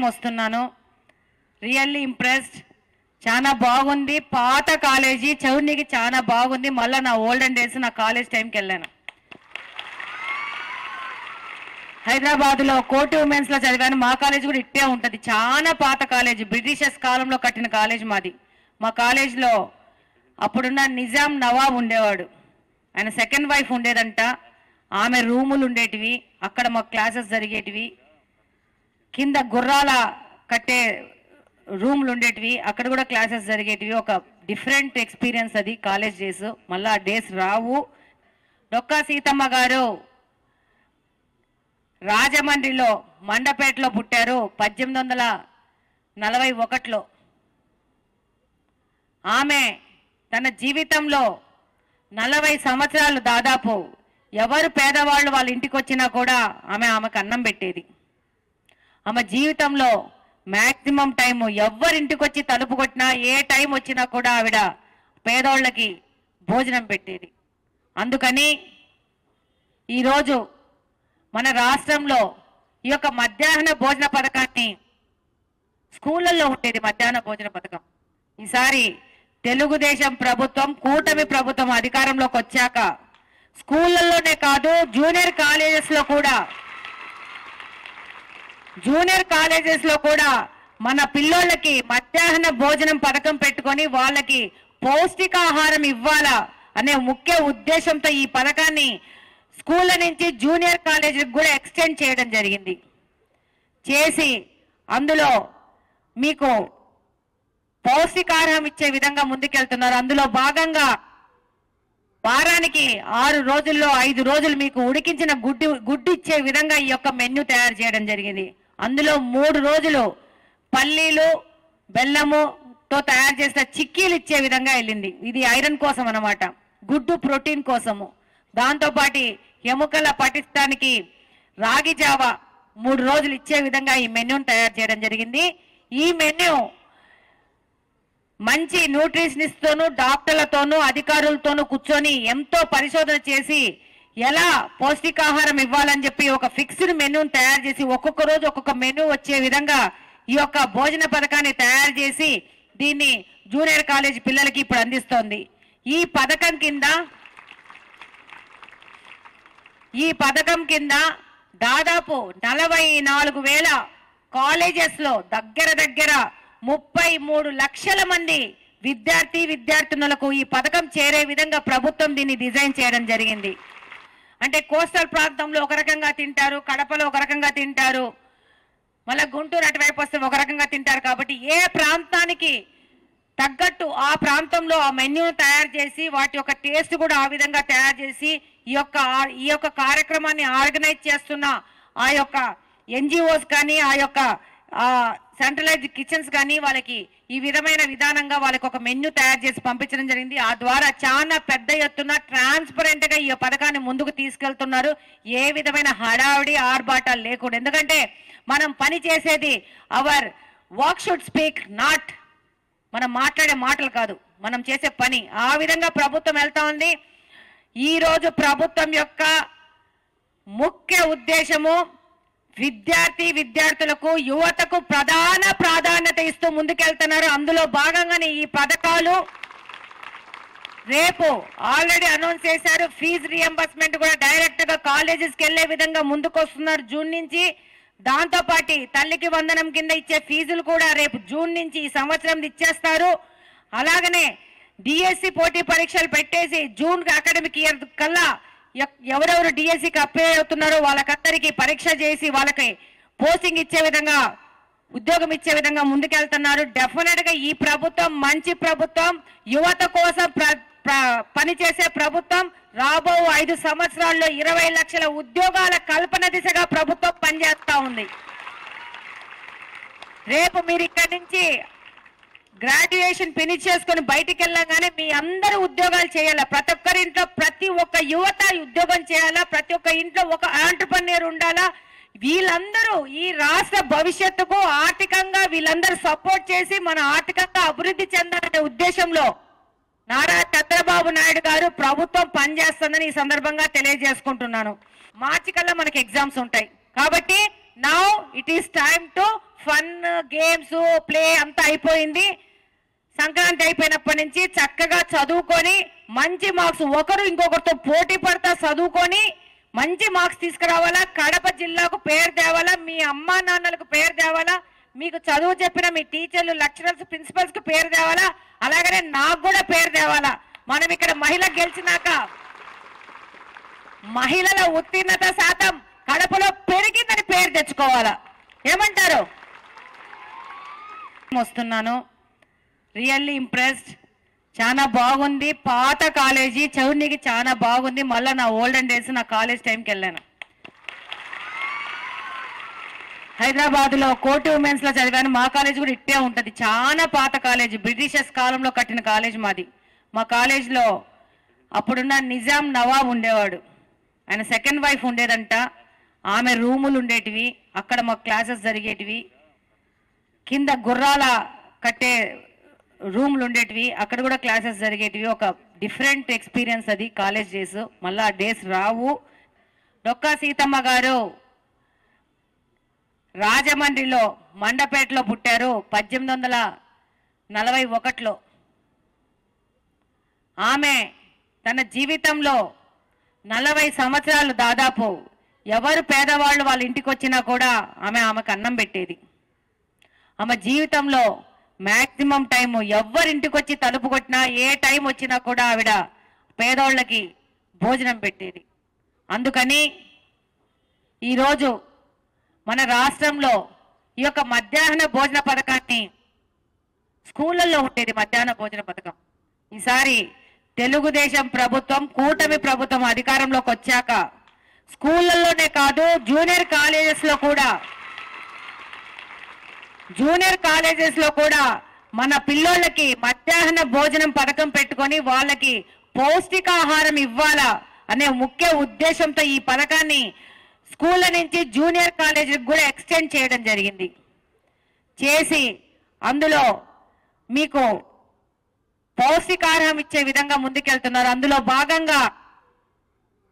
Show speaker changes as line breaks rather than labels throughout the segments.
వస్తున్నాను. Really impressed. చాలా బాగుంది. పాత కాలేజీ చౌర్నికి చాలా బాగుంది. మళ్ళీ నా ఓల్డెన్ డేస్ నా కాలేజ్ టైంకి వెళ్ళాను. హైదరాబాద్లో కోటి ఉమెన్స్లో చదివాను. మా కాలేజ్ కూడా ఇట్టే ఉంటుంది. చాలా పాత కాలేజ్, బ్రిటిషర్స్ కాలంలో కట్టిన కాలేజ్ మాది. మా కాలేజ్లో అప్పుడున్న నిజాం నవాబ్ ఉండేవాడు. ఆయన సెకండ్ వైఫ్ ఉండేదంట. ఆమె రూములు ఉండేటివి, అక్కడ మా క్లాసెస్ జరిగేటివి. కింద గుర్రాల కట్టే రూమ్లు ఉండేటివి, అక్కడ కూడా క్లాసెస్ జరిగేటివి. ఒక డిఫరెంట్ ఎక్స్పీరియన్స్ అది కాలేజ్ డేస్. మళ్ళీ ఆ డేస్ రావు. డొక్కా సీతమ్మ గారు రాజమండ్రిలో మండపేటలో పుట్టారు 1841లో. ఆమె తన జీవితంలో 40 సంవత్సరాలు దాదాపు ఎవరు పేదవాళ్ళు వాళ్ళ ఇంటికి వచ్చినా కూడా ఆమెకు అన్నం పెట్టేది. ఆమె జీవితంలో మ్యాక్సిమం టైము ఎవరింటికి వచ్చి తలుపు కొట్టినా ఏ టైం వచ్చినా కూడా ఆవిడ పేదోళ్ళకి భోజనం పెట్టేది. అందుకని ఈరోజు మన రాష్ట్రంలో ఈ యొక్క మధ్యాహ్న భోజన పథకాన్ని, స్కూళ్ళల్లో ఉండేది మధ్యాహ్న భోజన పథకం, ఈసారి తెలుగుదేశం ప్రభుత్వం, కూటమి ప్రభుత్వం అధికారంలోకి వచ్చాక స్కూళ్ళల్లోనే కాదు జూనియర్ కాలేజెస్లో కూడా మన పిల్లోళ్ళకి మధ్యాహ్న భోజనం పథకం పెట్టుకొని వాళ్ళకి పౌష్టికాహారం ఇవ్వాలా అనే ముఖ్య ఉద్దేశంతో ఈ పథకాన్ని స్కూళ్ళ నుంచి జూనియర్ కాలేజీకి కూడా ఎక్స్టెండ్ చేయడం జరిగింది. చేసి అందులో మీకు పౌష్టికాహారం ఇచ్చే విధంగా ముందుకెళ్తున్నారు. అందులో భాగంగా వారానికి 6 రోజుల్లో 5 రోజులు మీకు ఉడికించిన గుడ్డు ఇచ్చే విధంగా ఈ యొక్క మెన్యూ తయారు చేయడం జరిగింది. అందులో 3 రోజులు పల్లీలు బెల్లముతో తయారు చేసిన చిక్కీలు ఇచ్చే విధంగా వెళ్ళింది. ఇది ఐరన్ కోసం అన్నమాట, గుడ్డు ప్రోటీన్ కోసము. దాంతోపాటు ఎముకల పటిష్టానికి రాగి జావా 3 రోజులు ఇచ్చే విధంగా ఈ మెన్యూను తయారు చేయడం జరిగింది. ఈ మెన్యూ మంచి న్యూట్రిషనిస్ట్తోనూ డాక్టర్లతోనూ అధికారులతోనూ కూర్చొని ఎంతో పరిశోధన చేసి ఎలా పౌష్టికాహారం ఇవ్వాలని చెప్పి ఒక ఫిక్స్డ్ మెన్యూని తయారు చేసి ఒక్కొక్క రోజు ఒక్కొక్క మెన్యూ వచ్చే విధంగా ఈ యొక్క భోజన పథకాన్ని తయారు చేసి దీన్ని జూనియర్ కాలేజ్ పిల్లలకి ఇప్పుడు అందిస్తోంది. ఈ పథకం కింద దాదాపు 44,000 కాలేజెస్లో దగ్గర 33 లక్షల మంది విద్యార్థినులకు ఈ పథకం చేరే విధంగా ప్రభుత్వం దీన్ని డిజైన్ చేయడం జరిగింది. అంటే కోస్టల్ ప్రాంతంలో ఒక రకంగా తింటారు, కడపలో ఒక రకంగా తింటారు, మళ్ళీ గుంటూరు అటువైపు వస్తే ఒక రకంగా తింటారు. కాబట్టి ఏ ప్రాంతానికి తగ్గట్టు ఆ ప్రాంతంలో ఆ మెన్యూను తయారు చేసి వాటి యొక్క టేస్ట్ కూడా ఆ విధంగా తయారు చేసి ఈ యొక్క కార్యక్రమాన్ని ఆర్గనైజ్ చేస్తున్న ఆ యొక్క ఎన్జిఓస్ కానీ ఆ యొక్క సెంట్రలైజ్డ్ కిచెన్స్ కానీ వాళ్ళకి ఈ విధమైన విధానంగా వాళ్ళకి ఒక మెన్యూ తయారు చేసి పంపించడం జరిగింది. ఆ ద్వారా చాలా పెద్ద ఎత్తున ట్రాన్స్పరెంట్ గా ఈ పథకాన్ని ముందుకు తీసుకెళ్తున్నారు. ఏ విధమైన హడావిడి ఆర్భాటాలు లేకుండా. ఎందుకంటే మనం పని చేసేది our work should speak, not మనం మాట్లాడే మాటలు కాదు, మనం చేసే పని. ఆ విధంగా ప్రభుత్వం వెళ్తా ఉంది. ఈరోజు ప్రభుత్వం యొక్క ముఖ్య ఉద్దేశము విద్యార్థులకు యువతకు ప్రధాన ప్రాధాన్యత ఇస్తూ ముందుకెళ్తున్నారు. అందులో భాగంగానే ఈ పథకాలు రేపు ఆల్రెడీ అనౌన్స్ చేశారు. ఫీజు రియంబర్స్మెంట్ కూడా డైరెక్ట్ గా కాలేజెస్కి వెళ్లే విధంగా ముందుకు వస్తున్నారు జూన్ నుంచి. దాంతోపాటు తల్లికి వందనం కింద ఇచ్చే ఫీజులు కూడా రేపు జూన్ నుంచి ఈ సంవత్సరం ఇచ్చేస్తారు. అలాగనే డిఎస్సి పోటీ పరీక్షలు పెట్టేసి జూన్ అకాడమిక్ ఇయర్ కల్లా ఎవరెవరు డిఎస్సికి అప్లై అవుతున్నారో వాళ్ళకందరికీ పరీక్ష చేసి వాళ్ళకి పోస్టింగ్ ఇచ్చే విధంగా, ఉద్యోగం ఇచ్చే విధంగా ముందుకెళ్తున్నారు. డెఫినెట్ గా ఈ ప్రభుత్వం మంచి ప్రభుత్వం, యువత కోసం పనిచేసే ప్రభుత్వం. రాబో 5 సంవత్సరాల్లో 20 లక్షల ఉద్యోగాల కల్పన దిశగా ప్రభుత్వం పనిచేస్తా ఉంది. రేపు మీరు ఇక్కడి నుంచి గ్రాడ్యుయేషన్ ఫినిష్ చేసుకుని బయటికి వెళ్ళగానే మీ అందరూ ఉద్యోగాలు చేయాలా. ప్రతి ఒక్కరి ఇంట్లో ప్రతి ఒక్క యువత ఉద్యోగం చేయాలా. ప్రతి ఒక్క ఇంట్లో ఒక ఆంట్రప్రెన్యూర్ ఉండాలా. వీళ్ళందరూ ఈ రాష్ట్ర భవిష్యత్తుకు ఆర్థికంగా వీళ్ళందరూ సపోర్ట్ చేసి మన ఆర్థికంగా అభివృద్ధి చెందాలనే ఉద్దేశంలో నారా చంద్రబాబు నాయుడు గారు ప్రభుత్వం పనిచేస్తుందని ఈ సందర్భంగా తెలియజేసుకుంటున్నాను. మార్చి కల్లా మనకి ఎగ్జామ్స్ ఉంటాయి కాబట్టి now it is time to fun, games, play అంతా అయిపోయింది. సంక్రాంతి అయిపోయినప్పటి నుంచి చక్కగా చదువుకొని మంచి మార్క్స్, ఒకరు ఇంకొకరితో పోటీ పడతా చదువుకొని మంచి మార్క్స్ తీసుకురావాలా, కడప జిల్లాకు పేరు తేవాలా, మీ అమ్మా నాన్నలకు పేరు తేవాలా, మీకు చదువు చెప్పిన మీ టీచర్లు, లెక్చరర్స్, ప్రిన్సిపల్స్ కు పేరు తేవాలా, అలాగనే నాకు కూడా పేరు తేవాలా. మనం ఇక్కడ మహిళ గెలిచినాక మహిళల ఉత్తీర్ణత శాతం కడపలో పెరిగిందని పేరు తెచ్చుకోవాలా. ఏమంటారు? వస్తున్నాను, రియల్లీ ఇంప్రెస్డ్. చాలా బాగుంది. పాత కాలేజీ చౌర్నికి చాలా బాగుంది. మళ్ళీ నా ఓల్డెన్ డేస్ నా కాలేజ్ టైంకి వెళ్ళాను. హైదరాబాద్లో కోటి ఉమెన్స్ లో చదివాను. మా కాలేజ్ కూడా ఇట్టే ఉంటుంది. చాలా పాత కాలేజీ, బ్రిటిషర్స్ కాలంలో కట్టిన కాలేజ్ మాది. మా కాలేజ్లో అప్పుడున్న నిజాం నవాబ్ ఉండేవాడు. ఆయన సెకండ్ వైఫ్ ఉండేదంట. ఆమె రూములు ఉండేటివి, అక్కడ మా క్లాసెస్ జరిగేటివి. కింద గుర్రాల కట్టే రూమ్లు ఉండేటివి, అక్కడ కూడా క్లాసెస్ జరిగేటివి. ఒక డిఫరెంట్ ఎక్స్పీరియన్స్ అది కాలేజ్ డేస్. మళ్ళీ ఆ డేస్ రావు. డొక్కా సీతమ్మ గారు రాజమండ్రిలో మండపేటలో పుట్టారు 1841లో. ఆమె తన జీవితంలో 40 సంవత్సరాలు దాదాపు ఎవరు పేదవాళ్ళు వాళ్ళ ఇంటికి వచ్చినా కూడా ఆమెకు అన్నం పెట్టేది. ఆమె జీవితంలో మ్యాక్సిమం టైము ఎవరింటికి వచ్చి తలుపు కొట్టినా, ఏ టైం వచ్చినా కూడా ఆవిడ పేదోళ్ళకి భోజనం పెట్టేది. అందుకని ఈరోజు మన రాష్ట్రంలో ఈ యొక్క మధ్యాహ్న భోజన పథకాన్ని, స్కూళ్ళల్లో ఉండేది మధ్యాహ్న భోజన పథకం, ఈసారి తెలుగుదేశం ప్రభుత్వం, కూటమి ప్రభుత్వం అధికారంలోకి వచ్చాక స్కూళ్ళల్లోనే కాదు జూనియర్ కాలేజెస్ లో కూడా మన పిల్లోళ్ళకి మధ్యాహ్న భోజనం పథకం పెట్టుకొని వాళ్ళకి పౌష్టికాహారం ఇవ్వాలా అనే ముఖ్య ఉద్దేశంతో ఈ పథకాన్ని స్కూళ్ళ నుంచి జూనియర్ కాలేజీకి కూడా ఎక్స్టెండ్ చేయడం జరిగింది. చేసి అందులో మీకు పౌష్టికాహారం ఇచ్చే విధంగా ముందుకెళ్తున్నారు. అందులో భాగంగా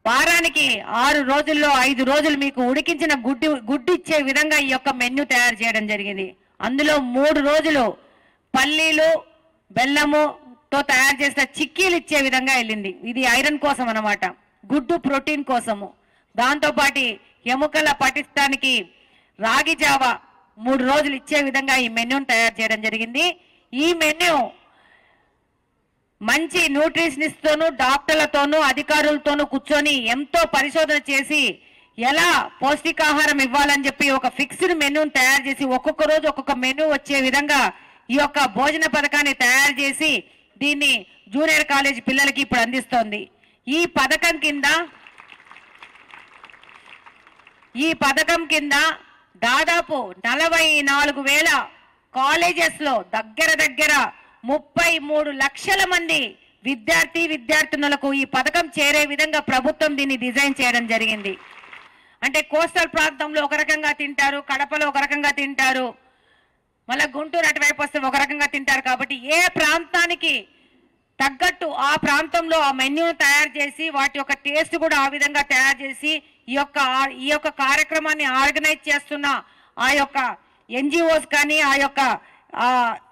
వారానికి 6 రోజుల్లో 5 రోజులు మీకు ఉడికించిన గుడ్డు ఇచ్చే విధంగా ఈ యొక్క మెన్యూ తయారు చేయడం జరిగింది. అందులో 3 రోజులు పల్లీలు, బెల్లముతో తయారు చేసిన చిక్కీలు ఇచ్చే విధంగా వెళ్ళింది. ఇది ఐరన్ కోసం అన్నమాట, గుడ్డు ప్రోటీన్ కోసము. దాంతోపాటు ఎముకల పటిష్టానికి రాగి జావ 3 రోజులు ఇచ్చే విధంగా ఈ మెన్యూని తయారు చేయడం జరిగింది. ఈ మెన్యూ మంచి న్యూట్రిషనిస్ట్తోనూ, డాక్టర్లతోనూ, అధికారులతోనూ కూర్చొని ఎంతో పరిశోధన చేసి ఎలా పౌష్టికాహారం ఇవ్వాలని చెప్పి ఒక ఫిక్స్డ్ మెన్యూని తయారు చేసి ఒక్కొక్క రోజు ఒక్కొక్క మెన్యూ వచ్చే విధంగా ఈ యొక్క భోజన పథకాన్ని తయారు చేసి దీన్ని జూనియర్ కాలేజ్ పిల్లలకి ఇప్పుడు అందిస్తోంది. ఈ పథకం కింద దాదాపు 44,000 కాలేజెస్ లో దగ్గర 33 లక్షల మంది విద్యార్థినులకు ఈ పథకం చేరే విధంగా ప్రభుత్వం దీన్ని డిజైన్ చేయడం జరిగింది. అంటే కోస్టల్ ప్రాంతంలో ఒక రకంగా తింటారు, కడపలో ఒక రకంగా తింటారు, మళ్ళీ గుంటూరు అటువైపు వస్తే ఒక రకంగా తింటారు. కాబట్టి ఏ ప్రాంతానికి తగ్గట్టు ఆ ప్రాంతంలో ఆ మెన్యూను తయారు చేసి వాటి యొక్క టేస్ట్ కూడా ఆ విధంగా తయారు చేసి ఈ యొక్క కార్యక్రమాన్ని ఆర్గనైజ్ చేస్తున్న ఆ యొక్క ఎన్జిఓస్ కానీ, ఆ యొక్క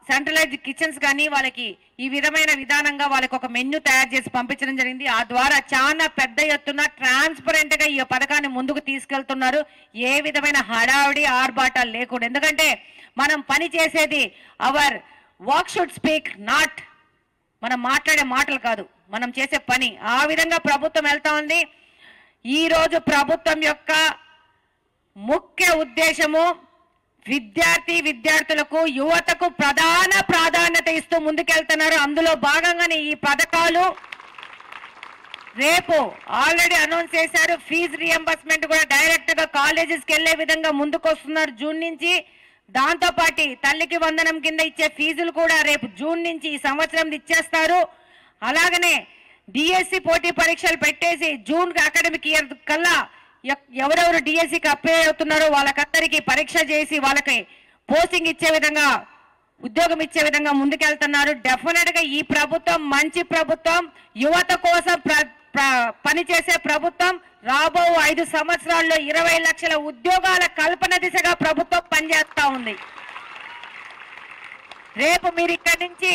సెంట్రలైజ్డ్ కిచెన్స్ కానీ వాళ్ళకి ఈ విధమైన విధానంగా వాళ్ళకి ఒక మెన్యూ తయారు చేసి పంపించడం జరిగింది. ఆ ద్వారా చాలా పెద్ద ఎత్తున ట్రాన్స్పరెంట్ గా ఈ పథకాన్ని ముందుకు తీసుకెళ్తున్నారు. ఏ విధమైన హడావిడి ఆర్భాటాలు లేకుండా. ఎందుకంటే మనం పని చేసేది our work should speak, not మనం మాట్లాడే మాటలు కాదు, మనం చేసే పని. ఆ విధంగా ప్రభుత్వం వెళ్తా ఉంది. ఈ రోజు ప్రభుత్వం యొక్క ముఖ్య ఉద్దేశము విద్యార్థులకు, యువతకు ప్రధాన ప్రాధాన్యత ఇస్తూ ముందుకెళ్తున్నారు. అందులో భాగంగానే ఈ పథకాలు రేపు ఆల్రెడీ అనౌన్స్ చేశారు. ఫీజు రియంబర్స్మెంట్ కూడా డైరెక్ట్ గా కాలేజెస్కి వెళ్లే విధంగా ముందుకు వస్తున్నారు జూన్ నుంచి. దాంతో పాటు తల్లికి వందనం కింద ఇచ్చే ఫీజులు కూడా రేపు జూన్ నుంచి ఈ సంవత్సరం ఇచ్చేస్తారు. అలాగనే డిఎస్సి పోటీ పరీక్షలు పెట్టేసి జూన్ అకాడమిక్ ఇయర్ కల్లా ఎవరెవరు డిఎస్సికి అప్లై అవుతున్నారో వాళ్ళకందరికీ పరీక్ష చేసి వాళ్ళకి పోస్టింగ్ ఇచ్చే విధంగా, ఉద్యోగం ఇచ్చే విధంగా ముందుకెళ్తున్నారు. డెఫినెట్ గా ఈ ప్రభుత్వం మంచి ప్రభుత్వం, యువత కోసం పనిచేసే ప్రభుత్వం. రాబో 5 సంవత్సరాల్లో 20 లక్షల ఉద్యోగాల కల్పన దిశగా ప్రభుత్వం పనిచేస్తా ఉంది. రేపు మీరు ఇక్కడి నుంచి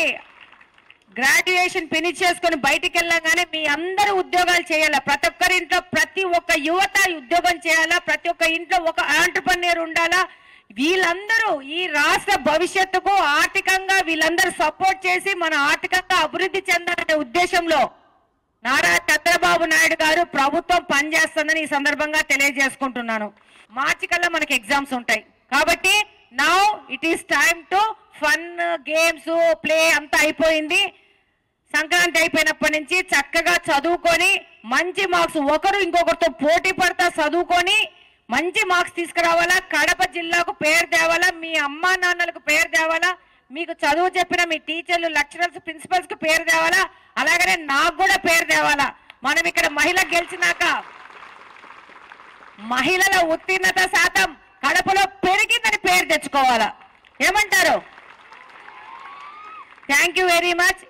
గ్రాడ్యుయేషన్ ఫినిష్ చేసుకుని బయటికి వెళ్ళగానే మీ అందరూ ఉద్యోగాలు చేయాలా. ప్రతి ఒక్కరి ఇంట్లో ప్రతి ఒక్క యువత ఉద్యోగం చేయాలా. ప్రతి ఒక్క ఇంట్లో ఒక ఆంట్రప్రెన్యూర్ ఉండాలా. వీళ్ళందరూ ఈ రాష్ట్ర భవిష్యత్తుకు ఆర్థికంగా వీళ్ళందరూ సపోర్ట్ చేసి మన ఆర్థికంగా అభివృద్ధి చెందాలనే ఉద్దేశంలో నారా చంద్రబాబు నాయుడు గారు ప్రభుత్వం పనిచేస్తుందని ఈ సందర్భంగా తెలియజేసుకుంటున్నాను. మార్చి కల్లా మనకి ఎగ్జామ్స్ ఉంటాయి కాబట్టి now it is time to fun, games, play అంతా అయిపోయింది. సంక్రాంతి అయిపోయినప్పటి నుంచి చక్కగా చదువుకొని మంచి మార్క్స్ ఒకరు ఇంకొకరితో పోటీ పడతా చదువుకొని మంచి మార్క్స్ తీసుకురావాలా. కడప జిల్లాకు పేరు తేవాలా. మీ అమ్మా నాన్నలకు పేరు తేవాలా. మీకు చదువు చెప్పిన మీ టీచర్లు, లెక్చరర్స్, ప్రిన్సిపల్స్ కు పేరు తేవాలా. అలాగనే నాకు కూడా పేరు తేవాలా. మనం ఇక్కడ మహిళ గెలిచినాక మహిళల ఉత్తీర్ణత శాతం కడపలో పెరిగిందని పేరు తెచ్చుకోవాలా. ఏమంటారు? Thank you very much.